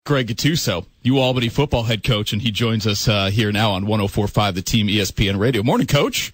Greg Gattuso, UAlbany football head coach, and he joins us here now on 104.5 The Team ESPN Radio. Morning, Coach.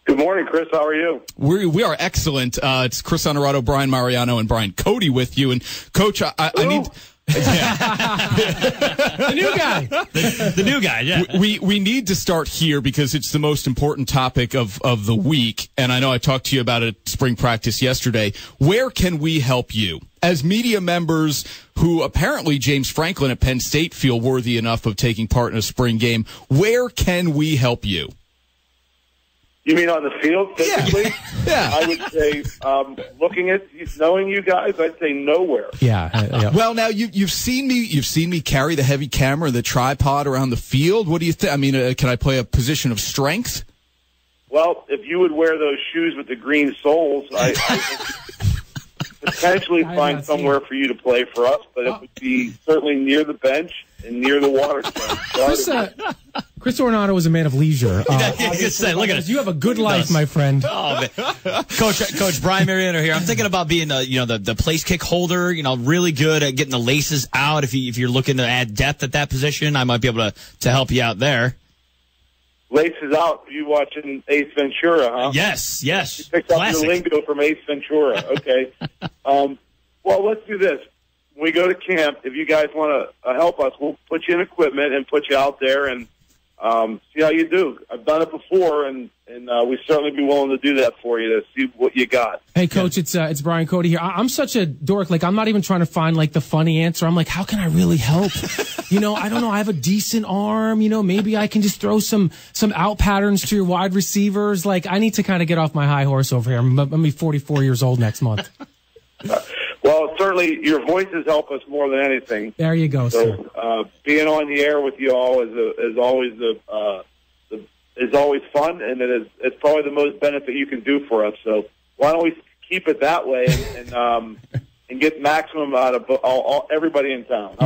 Good morning, Chris. How are you? We are excellent. It's Chris Honorato, Brian Mariano, and Brian Cody with you. And, Coach, I need... The new guy. The new guy, yeah. We need to start here because it's the most important topic of the week, and I know I talked to you about it at spring practice yesterday. Where can we help you? As media members who apparently James Franklin at Penn State feel worthy enough of taking part in a spring game, where can we help you? You mean on the field, physically? Yeah. I would say, knowing you guys, I'd say nowhere. Yeah. Well, now you've seen me carry the heavy camera and the tripod around the field. What do you think? I mean, can I play a position of strength? Well, if you would wear those shoes with the green soles, I potentially find somewhere for you to play for us, but it would be certainly near the bench and near the water tank. Chris Ornato was a man of leisure. Look at us. You have a good life, my friend. Oh, man. Coach Brian Mariano here. I'm thinking about being the place kick holder. Really good at getting the laces out. If you're looking to add depth at that position, I might be able to help you out there. Laces out. You watching Ace Ventura, huh? Yes. You picked up the lingo from Ace Ventura. Okay. Well, let's do this. When we go to camp, if you guys want to help us, we'll put you in equipment and put you out there and see how you do. I've done it before, and we'd certainly be willing to do that for you to see what you got. Hey, Coach, it's Brian Cody here. I'm such a dork. Like, I'm not even trying to find, the funny answer. I'm like, how can I really help? I don't know. I have a decent arm. Maybe I can just throw some out patterns to your wide receivers. I need to kind of get off my high horse over here. I'm going to be 44 years old next month. Well, certainly your voices help us more than anything. There you go, sir. Being on the air with you all is always fun, and it's probably the most benefit you can do for us. So why don't we keep it that way and get maximum out of everybody in town?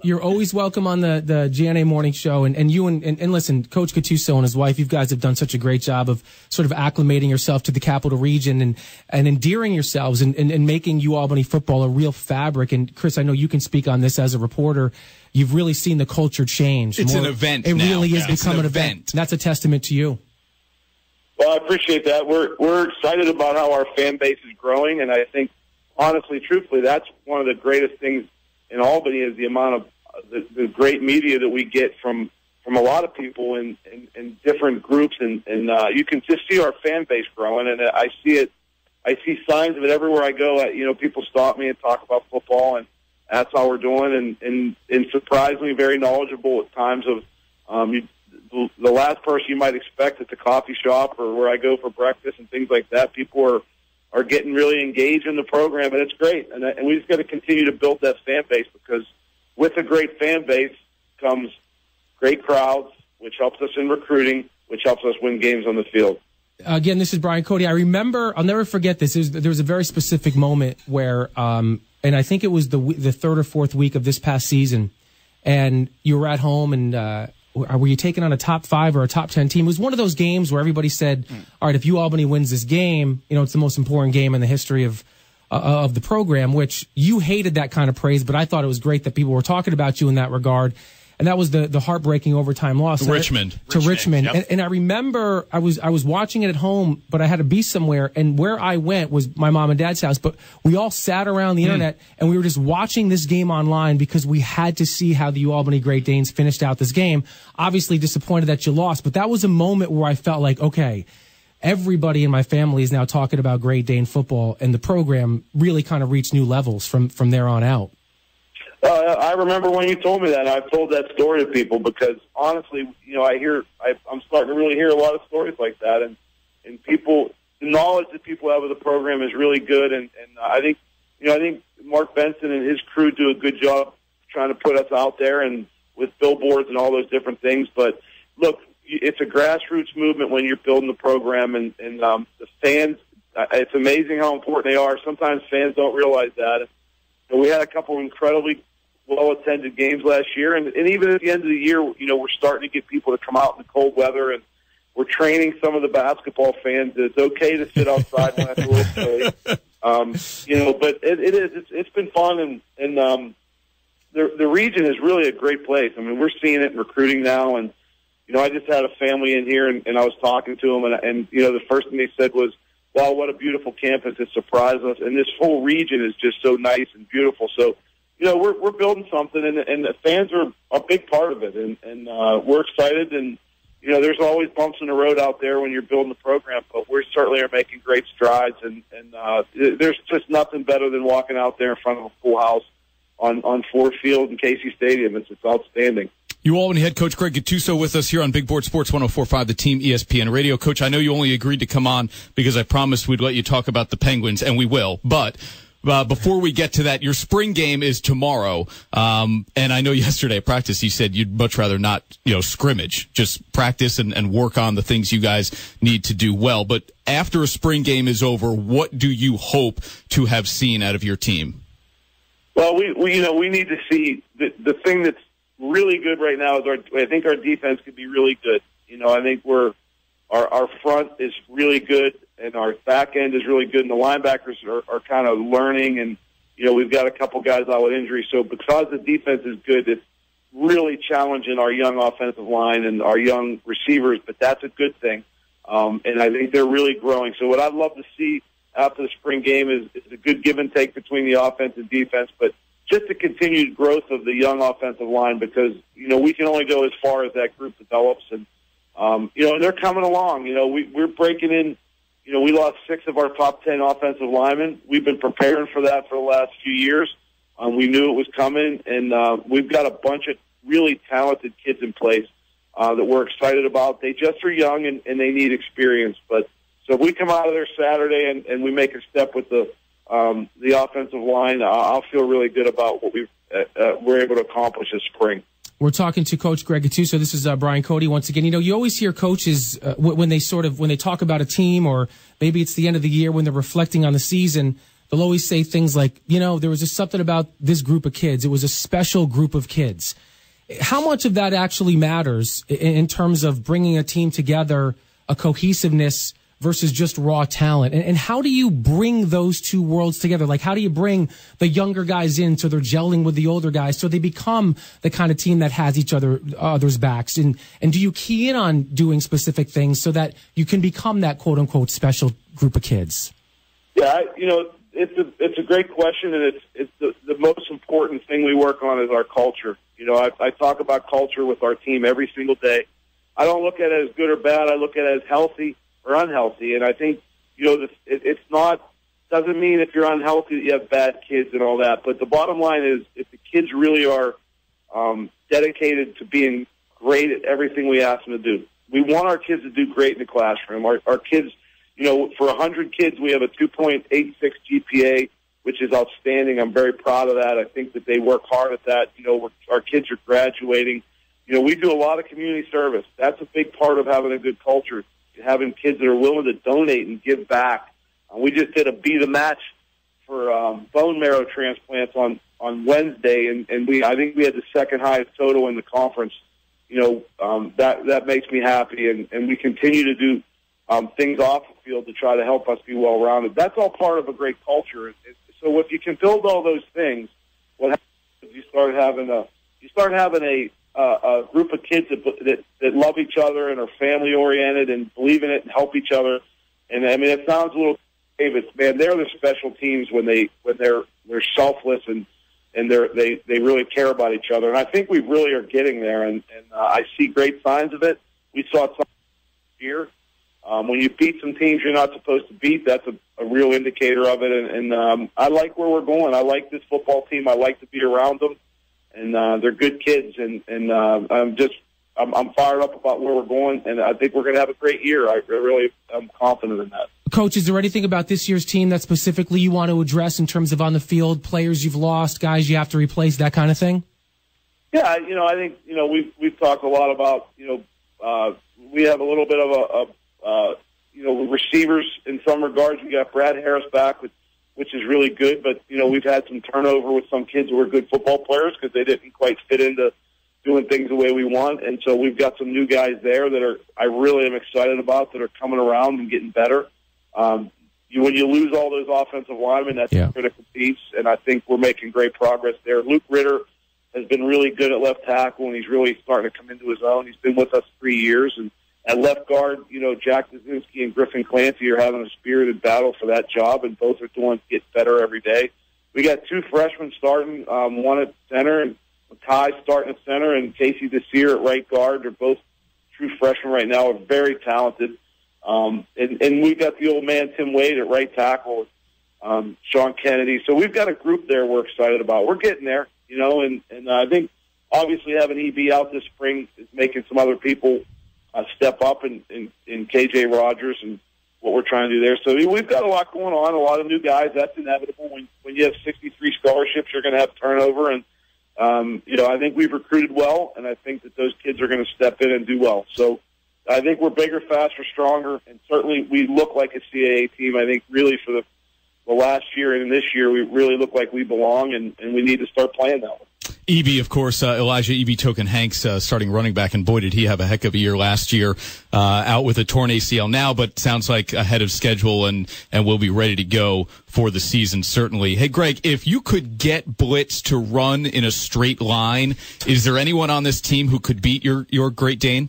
You're always welcome on the GNA Morning Show, and you and listen, Coach Gattuso and his wife, you guys have done such a great job of sort of acclimating yourself to the Capital Region and endearing yourselves and making UAlbany football a real fabric. And Chris, I know you can speak on this as a reporter. You've really seen the culture change. It's an event. It now. really is It's becoming an event. And that's a testament to you. Well, I appreciate that. We're excited about how our fan base is growing, and I think, honestly, truthfully, that's one of the greatest things in Albany is the amount of the great media that we get from a lot of people in different groups, and you can just see our fan base growing, and I see it. I see signs of it everywhere I go. People stop me and talk about football, and that's how we're doing, and surprisingly very knowledgeable at times of the last person you might expect at the coffee shop or where I go for breakfast and things like that. People are getting really engaged in the program, and it's great. And we just got to continue to build that fan base, because with a great fan base comes great crowds, which helps us in recruiting, which helps us win games on the field. Again, this is Brian Cody. I remember, I'll never forget this. There was a very specific moment where, and I think it was the third or fourth week of this past season, and you were at home, and were you taking on a top 5 or a top 10 team? It was one of those games where everybody said, all right, if UAlbany wins this game, it's the most important game in the history of the program, which you hated that kind of praise, but I thought it was great that people were talking about you in that regard. And that was the heartbreaking overtime loss to Richmond. Yep. And I remember I was watching it at home, but I had to be somewhere. And where I went was my mom and dad's house. But we all sat around the internet and we were just watching this game online because we had to see how the UAlbany Great Danes finished out this game. Obviously disappointed that you lost, but that was a moment where I felt like, okay, everybody in my family is now talking about Great Dane football, and the program really kind of reached new levels from there on out. I remember when you told me that. I've told that story to people because, honestly, I'm starting to really hear a lot of stories like that, and people, the knowledge that people have of the program is really good, and I think Mark Benson and his crew do a good job trying to put us out there and with billboards and all those different things. But look, it's a grassroots movement when you're building the program, and the fans. It's amazing how important they are. Sometimes fans don't realize that. And we had a couple of incredibly well-attended games last year, and even at the end of the year, we're starting to get people to come out in the cold weather, and we're training some of the basketball fans that it's okay to sit outside when it's a little chilly. But it's been fun, and the region is really a great place. I mean, we're seeing it in recruiting now, and I just had a family in here, and I was talking to them, and the first thing they said was, "Wow, what a beautiful campus! It surprised us." And this whole region is just so nice and beautiful. So, we're building something, and the fans are a big part of it, and we're excited. And there's always bumps in the road out there when you're building the program, but we certainly are making great strides. And there's just nothing better than walking out there in front of a full house on Ford Field and Casey Stadium. It's outstanding. UAlbany head coach Greg Gattuso with us here on Big Board Sports 104.5, the Team ESPN Radio. Coach, I know you only agreed to come on because I promised we'd let you talk about the Penguins, and we will. But before we get to that, your spring game is tomorrow. And I know yesterday at practice you said you'd much rather not, scrimmage, just practice and work on the things you guys need to do well. But after a spring game is over, what do you hope to have seen out of your team? Well, we need to see the thing that's really good right now is I think our defense could be really good. I think our front is really good and our back end is really good, and the linebackers are kind of learning, and we've got a couple guys out with injury. So because the defense is good, it's really challenging our young offensive line and our young receivers, but that's a good thing. And I think they're really growing. So what I'd love to see after the spring game is a good give and take between the offense and defense, but just the continued growth of the young offensive line, because, we can only go as far as that group develops. And, they're coming along. We're breaking in. We lost 6 of our top 10 offensive linemen. We've been preparing for that for the last few years. We knew it was coming, and we've got a bunch of really talented kids in place that we're excited about. They just are young, and they need experience. But so if we come out of there Saturday and we make a step with the offensive line, I'll feel really good about what we're able to accomplish this spring. We're talking to Coach Greg Gattuso. This is Brian Cody once again. You always hear coaches when they talk about a team, or maybe it's the end of the year when they're reflecting on the season, they'll always say things like, there was just something about this group of kids. It was a special group of kids. How much of that actually matters in terms of bringing a team together, a cohesiveness versus just raw talent? And how do you bring those two worlds together? Like, how do you bring the younger guys in so they're gelling with the older guys so they become the kind of team that has each other's backs? And do you key in on doing specific things so that you can become that quote unquote special group of kids? Yeah, it's a great question, and it's the most important thing we work on is our culture. I talk about culture with our team every single day. I don't look at it as good or bad. I look at it as healthy or unhealthy. And I think, it's not, doesn't mean if you're unhealthy that you have bad kids and all that. But the bottom line is, if the kids really are dedicated to being great at everything we ask them to do, we want our kids to do great in the classroom. Our kids, for 100 kids, we have a 2.86 GPA, which is outstanding. I'm very proud of that. I think that they work hard at that. Our kids are graduating. We do a lot of community service. That's a big part of having a good culture, having kids that are willing to donate and give back. We just did a Be the Match for bone marrow transplants on Wednesday, and I think we had the second highest total in the conference. That makes me happy, and we continue to do things off the field to try to help us be well-rounded. That's all part of a great culture. So if you can build all those things, what happens is you start having a group of kids that love each other and are family-oriented and believe in it and help each other. And, it sounds a little crazy, but, man, they're the special teams when they're selfless and they really care about each other. And I think we really are getting there, and I see great signs of it. We saw it here. When you beat some teams you're not supposed to beat, that's a real indicator of it. And I like where we're going. I like this football team. I like to be around them. And they're good kids, and I'm fired up about where we're going, and I think we're going to have a great year. I'm confident in that. Coach, is there anything about this year's team that specifically you want to address in terms of on the field, players you've lost, guys you have to replace, that kind of thing? Yeah, I think we've talked a lot about we have a little bit of receivers in some regards. We got Brad Harris back, which is really good, but we've had some turnover with some kids who are good football players because they didn't quite fit into doing things the way we want, and so we've got some new guys there that I really am excited about, that are coming around and getting better. When you lose all those offensive linemen, that's a critical piece, and I think we're making great progress there. Luke Ritter has been really good at left tackle, and he's really starting to come into his own. He's been with us 3 years. And at left guard, Jack Dazinski and Griffin Clancy are having a spirited battle for that job, and both are get better every day. We got 2 freshmen starting, one at center, and Makai starting at center, and Casey Desir at right guard. They're both true freshmen right now, are very talented. And we've got the old man, Tim Wade, at right tackle, Sean Kennedy. So we've got a group there we're excited about. We're getting there, and I think obviously having EB out this spring is making some other people step up in KJ Rogers and what we're trying to do there. So we've got a lot going on, a lot of new guys. That's inevitable. When you have 63 scholarships, you're going to have turnover. And, I think we've recruited well, and I think that those kids are going to step in and do well. So I think we're bigger, faster, stronger, and certainly we look like a CAA team. I think really for the last year and this year, we really look like we belong, and we need to start playing that way. EB, of course, Elijah EB Token Hanks, starting running back, and boy, did he have a heck of a year last year, out with a torn ACL now, but sounds like ahead of schedule and will be ready to go for the season, certainly. Hey, Greg, if you could get Blitz to run in a straight line, is there anyone on this team who could beat your Great Dane?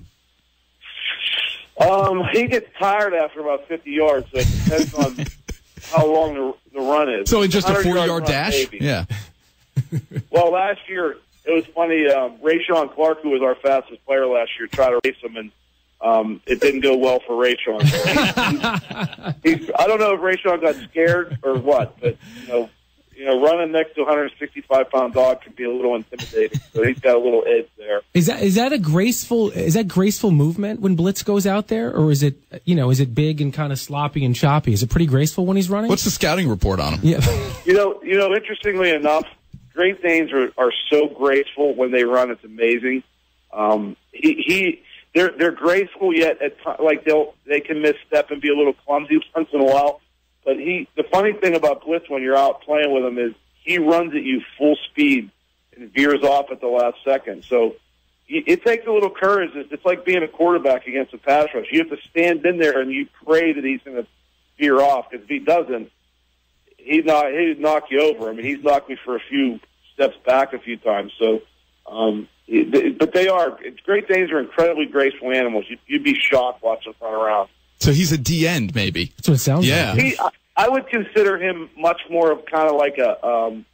He gets tired after about 50 yards, so it depends on how long the run is. So in just a 40-yard dash? Maybe. Yeah. Well, last year, it was funny. Rayshawn Clark, who was our fastest player last year, tried to race him, and it didn't go well for Rayshawn. I don't know if Rayshawn got scared or what, but, running next to a 165-pound dog can be a little intimidating. So he's got a little edge there. Is that graceful movement when Blitz goes out there, or is it big and kind of sloppy and choppy? Is it pretty graceful when he's running? What's the scouting report on him? Yeah. Interestingly enough, Great Danes are so graceful when they run. It's amazing. They're graceful, yet they can misstep and be a little clumsy once in a while. But the funny thing about Blitz when you're out playing with him is he runs at you full speed and veers off at the last second. So it takes a little courage. It's like being a quarterback against a pass rush. You have to stand in there and you pray that he's going to veer off, because if he doesn't, he'd knock you over. I mean, he's knocked me for a few steps back a few times. So, but Great Danes are incredibly graceful animals. You'd be shocked watching them run around. So he's a D-end, maybe. That's what it sounds like. I would consider him much more of kind of like an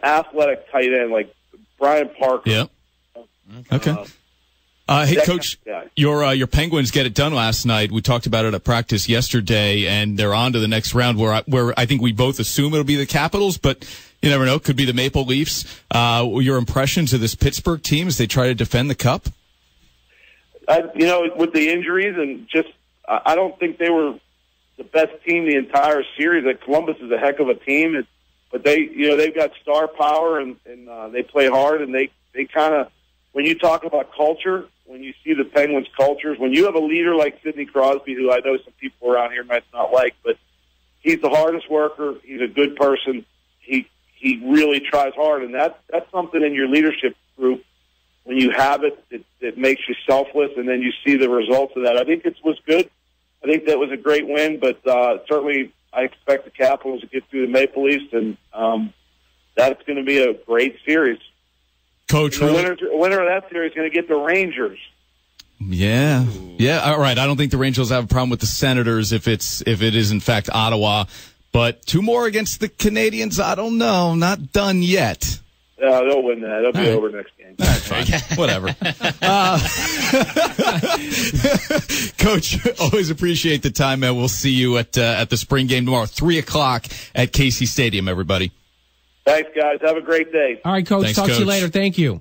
athletic tight end, like Brian Parker. Yeah. Okay. Hey, Coach, your Penguins get it done last night. We talked about it at practice yesterday, and they're on to the next round where I think we both assume it'll be the Capitals, but you never know. Could be the Maple Leafs. Your impressions of this Pittsburgh team as they try to defend the Cup? With the injuries and just, I don't think they were the best team the entire series. Columbus is a heck of a team, but they've got star power and they play hard, and they kind of, when you talk about culture, when you see the Penguins' cultures, when you have a leader like Sidney Crosby, who I know some people around here might not like, but he's the hardest worker. He's a good person. He really tries hard, and that's something in your leadership group. When you have it makes you selfless, and then you see the results of that. I think it was good. I think that was a great win, but certainly I expect the Capitals to get through the Maple Leafs, and that's going to be a great series. Coach, the winner of that series is going to get the Rangers. Yeah. All right. I don't think the Rangers have a problem with the Senators if it is in fact Ottawa, but 2 more against the Canadians. I don't know. Not done yet. They'll win that. It'll be over next game. That's fine. Whatever. Coach, always appreciate the time, man. We'll see you at the spring game tomorrow, 3:00 at Casey Stadium, everybody. Thanks, guys. Have a great day. All right, Coach. Thanks, Talk Coach. to you later. Thank you.